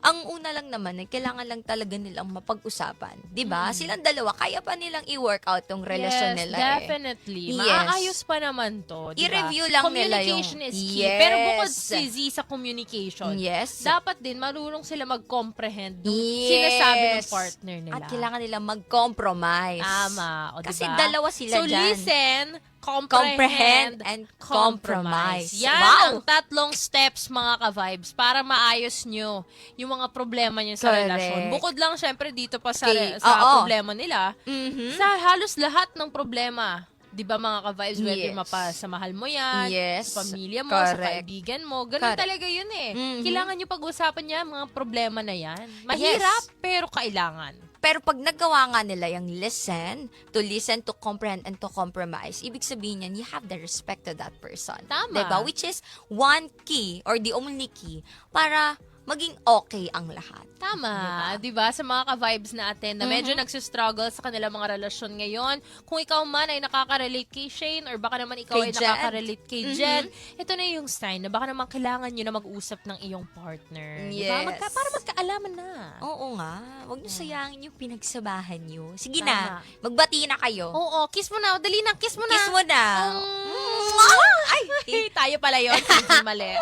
Ang una lang naman ay kailangan lang talaga nilang mapag-usapan. 'Di ba? Silang dalawa, kaya pa nilang i-work out tong relasyon Yes, nila definitely. Yes. Maaayos pa naman to, di ba? I-review lang nila yung... Communication is key. Yes. Pero bukod si Z sa communication, Yes. dapat din marunong sila mag-comprehend ng Yes. sinasabi ng partner nila. At kailangan nilang mag-compromise. Tama. O, Kasi diba? dalawa sila so, dyan. listen, Comprehend and compromise. Yan Wow! ang tatlong steps, mga ka-vibes, para maayos nyo yung mga problema nyo sa Correct. relasyon. Bukod lang, syempre, dito pa sa, Okay. sa Oo. problema nila, Mhm. sa halos lahat ng problema, di ba mga ka-vibes, whether Yes. sa mahal mo yan, Yes. sa pamilya mo, sa Correct. kaibigan mo, ganun Correct. talaga yun eh. Mhm. Kailangan nyo pag-usapan niya mga problema na yan. Mahirap, pero kailangan. Pero pag nagawa nga nila yung listen, to comprehend, and to compromise, ibig sabihin yan, you have the respect to that person. Tama. Diba? Which is one key or the only key para maging okay ang lahat. Tama, 'di ba? Sa mga ka-vibes natin na medyo nagsistruggle sa kanilang mga relasyon ngayon, kung ikaw man ay nakaka-relate kay Shane or baka naman ikaw Kay ay Jed. nakaka-relate kay Jed, ito na yung sign na baka naman kailangan nyo na mag-usap ng iyong partner. Di ba? Yes. Para magkaalaman na. Oo nga. Huwag niyo sayangin yung pinagsabahan niyo. Sige na, Tama. magbati na kayo. Oo, kiss mo na. Dali na, kiss mo na. Kiss mo na. Mm. Ay! Tayo pala yun. Hindi mali.